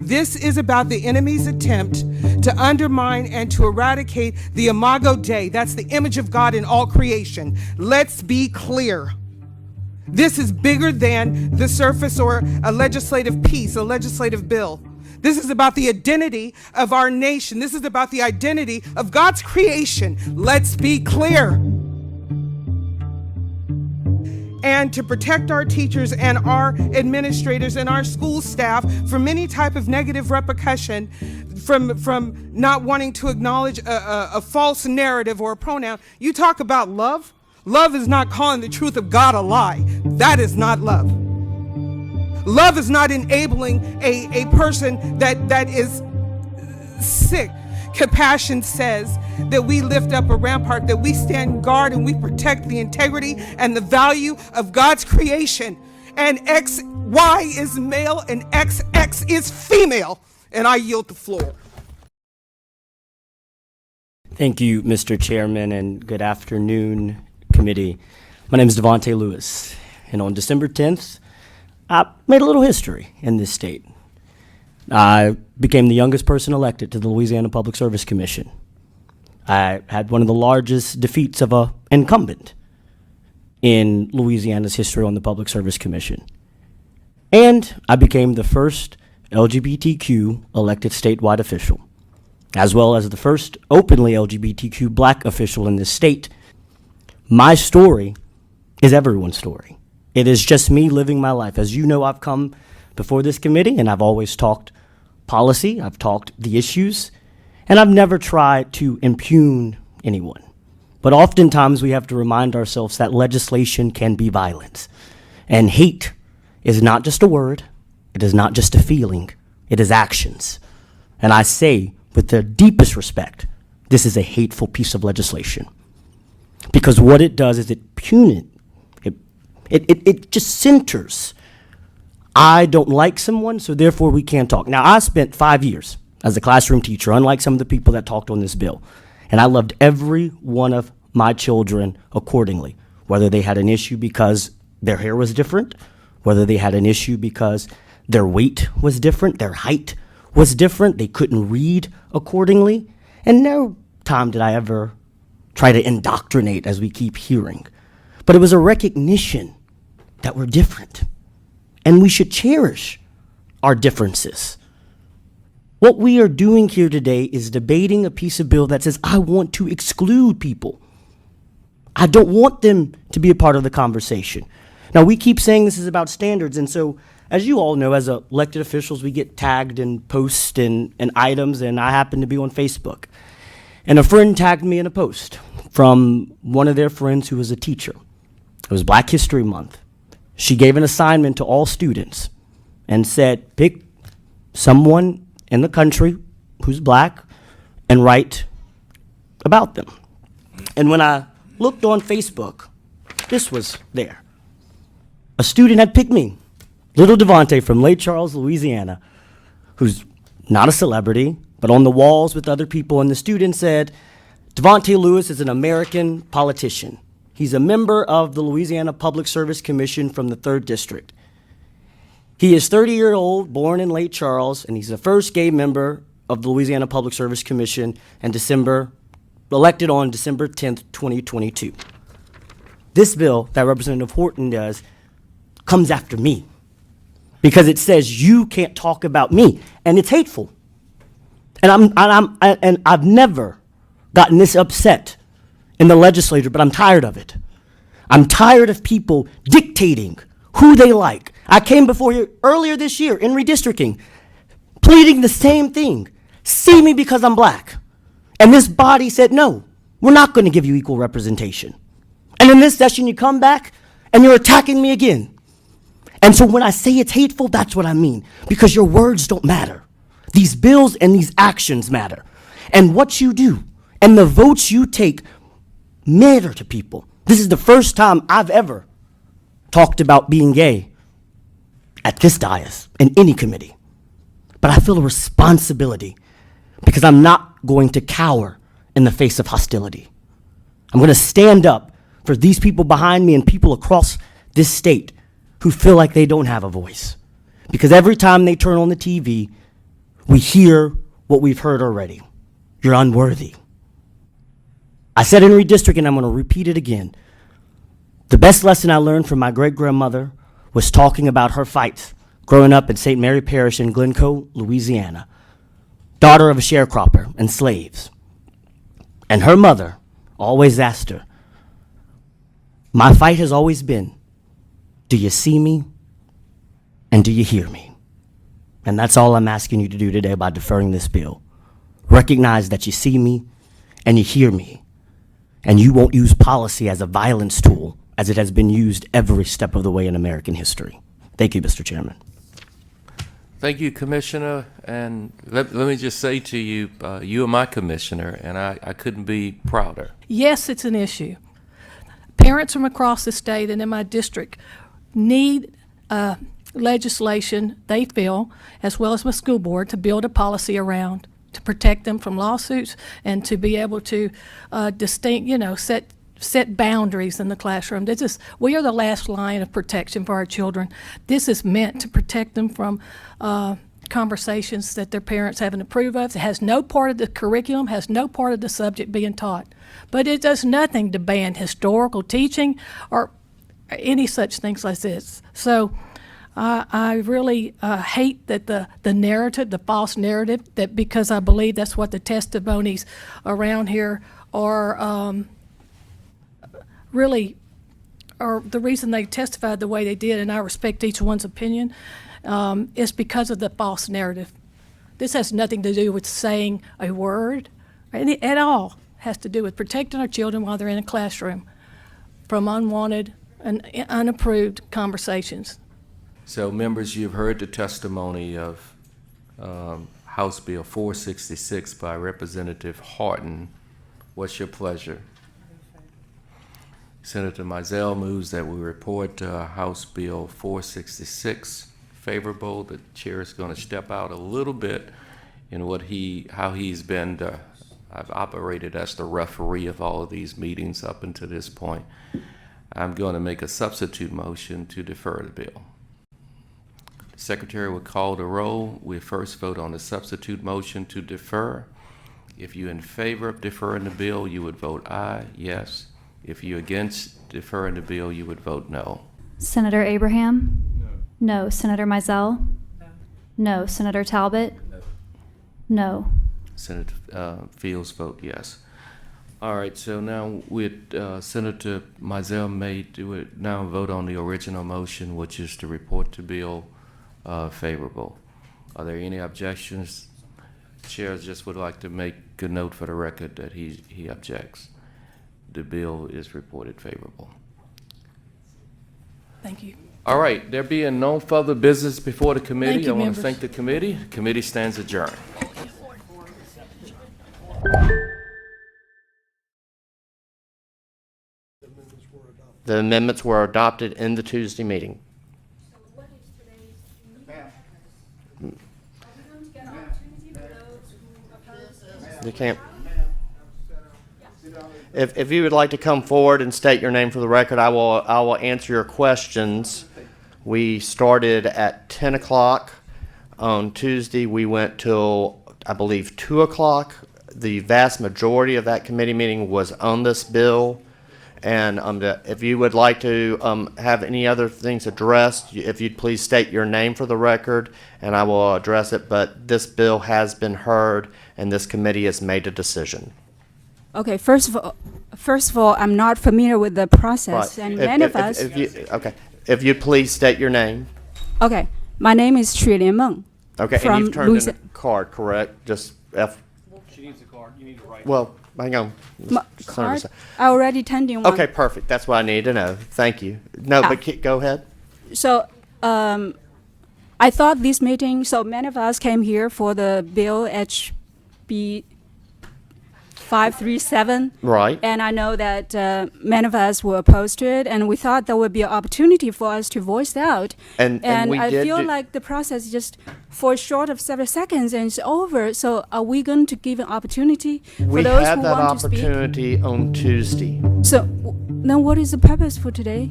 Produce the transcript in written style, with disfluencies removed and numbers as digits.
This is about the enemy's attempt to undermine and to eradicate the Imago Dei. That's the image of God in all creation. Let's be clear. This is bigger than the surface or a legislative piece, a legislative bill. This is about the identity of our nation. This is about the identity of God's creation. Let's be clear. And to protect our teachers and our administrators and our school staff from any type of negative repercussion from not wanting to acknowledge a false narrative or a pronoun. You talk about love. Love is not calling the truth of God a lie. That is not love. Love is not enabling a person that is sick. Compassion says that we lift up a rampart, that we stand guard and we protect the integrity and the value of God's creation. And XY is male and XX is female. And I yield the floor. Thank you, Mr. Chairman, and good afternoon, committee. My name is Devontae Lewis, and on December 10th, I made a little history in this state. I became the youngest person elected to the Louisiana Public Service Commission. I had one of the largest defeats of an incumbent in Louisiana's history on the Public Service Commission. And I became the first LGBTQ elected statewide official, as well as the first openly LGBTQ black official in this state. My story is everyone's story. It is just me living my life. As you know, I've come before this committee and I've always talked policy, I've talked the issues, and I've never tried to impugn anyone. But oftentimes we have to remind ourselves that legislation can be violence. And hate is not just a word, it is not just a feeling, it is actions. And I say with the deepest respect, this is a hateful piece of legislation. Because what it does is it just centers. I don't like someone, so therefore we can't talk. Now, I spent 5 years as a classroom teacher, unlike some of the people that talked on this bill. And I loved every one of my children accordingly, whether they had an issue because their hair was different, whether they had an issue because their weight was different, their height was different, they couldn't read accordingly. And no time did I ever try to indoctrinate, as we keep hearing. But it was a recognition that we're different. And we should cherish our differences. What we are doing here today is debating a piece of bill that says, I want to exclude people. I don't want them to be a part of the conversation. Now, we keep saying this is about standards, and so, as you all know, as elected officials, we get tagged in posts and items, and I happen to be on Facebook. And a friend tagged me in a post from one of their friends who was a teacher. It was Black History Month. She gave an assignment to all students and said, pick someone in the country who's black and write about them. And when I looked on Facebook, this was there. A student had picked me, little Devontae from Lake Charles, Louisiana, who's not a celebrity, but on the walls with other people. And the student said, Devontae Lewis is an American politician. He's a member of the Louisiana Public Service Commission from the 3rd District. He is 30-year-old, born in Lake Charles, and he's the first gay member of the Louisiana Public Service Commission and elected on December 10th, 2022. This bill that Representative Horton does comes after me because it says you can't talk about me, and it's hateful. And I've never gotten this upset in the legislature, but I'm tired of it. I'm tired of people dictating who they like. I came before you earlier this year in redistricting, pleading the same thing. See me because I'm black. And this body said, no, we're not going to give you equal representation. And in this session, you come back and you're attacking me again. And so when I say it's hateful, that's what I mean, because your words don't matter. These bills and these actions matter. And what you do and the votes you take matter to people. This is the first time I've ever talked about being gay at this dais in any committee. But I feel a responsibility because I'm not going to cower in the face of hostility. I'm going to stand up for these people behind me and people across this state who feel like they don't have a voice. Because every time they turn on the TV, We hear what we've heard already. You're unworthy. I said in redistricting, and I'm going to repeat it again. The best lesson I learned from my great-grandmother was talking about her fights growing up in St. Mary Parish in Glencoe, Louisiana, daughter of a sharecropper and slaves. And her mother always asked her, my fight has always been, do you see me and do you hear me? And that's all I'm asking you to do today by deferring this bill. Recognize that you see me and you hear me, and you won't use policy as a violence tool as it has been used every step of the way in American history. Thank you, Mr. Chairman. Thank you, Commissioner. And let me just say to you, you are my commissioner, and I couldn't be prouder. Yes, it's an issue. Parents from across the state and in my district need legislation, they feel, as well as my school board, to build a policy around to protect them from lawsuits and to be able to set boundaries in the classroom. We are the last line of protection for our children. This is meant to protect them from conversations that their parents haven't approved of. It has no part of the curriculum, has no part of the subject being taught. But it does nothing to ban historical teaching or any such things like this. So I really hate that the narrative, the false narrative, that because I believe that's what the testimonies around here are really are the reason they testified the way they did, and I respect each one's opinion, is because of the false narrative. This has nothing to do with saying a word at all. It has to do with protecting our children while they're in a classroom from unwanted and unapproved conversations. So, members, you've heard the testimony of House Bill 466 by Representative Horton. What's your pleasure? Senator Mizell moves that we report House Bill 466 favorable. The chair is going to step out a little bit in how he's been. I've operated as the referee of all of these meetings up until this point. I'm going to make a substitute motion to defer the bill. The Secretary will call the roll. We first vote on the substitute motion to defer. If you're in favor of deferring the bill, you would vote aye, yes. If you're against deferring the bill, you would vote no. Senator Abraham? No. No. Senator Mizell? No. No. Senator Talbot? No. Senator Fields vote yes. All right, so now Senator Mizell may now vote on the original motion, which is to report the bill favorable. Are there any objections? Chair just would like to make a note for the record that he objects. The bill is reported favorable. Thank you. All right, there being no further business before the committee, Thank you, I want members. to thank the committee. The committee stands adjourned. The amendments were adopted in the Tuesday meeting. You can't. If you would like to come forward and state your name for the record, I will answer your questions. We started at 10 o'clock on Tuesday. We went till, I believe, 2 o'clock. The vast majority of that committee meeting was on this bill. And if you would like to have any other things addressed, if you'd please state your name for the record, and I will address it. But this bill has been heard, and this committee has made a decision. Okay, first of all, I'm not familiar with the process, and many of us. If you please state your name. Okay, my name is Chu Lian Meng. Okay, and you've turned in a card, correct? Just F. She needs a card. You need to write. Well, hang on. Card? I already turned in one. Okay, perfect. That's what I need to know. Thank you. No, but go ahead. So, I thought this meeting. So many of us came here for the bill HB 537. Right. And I know that many of us were opposed to it, and we thought there would be an opportunity for us to voice out. And we I did feel like the process just for short of several seconds and it's over. So are we going to give an opportunity for those who want to speak? We had that opportunity on Tuesday. So then what is the purpose for today?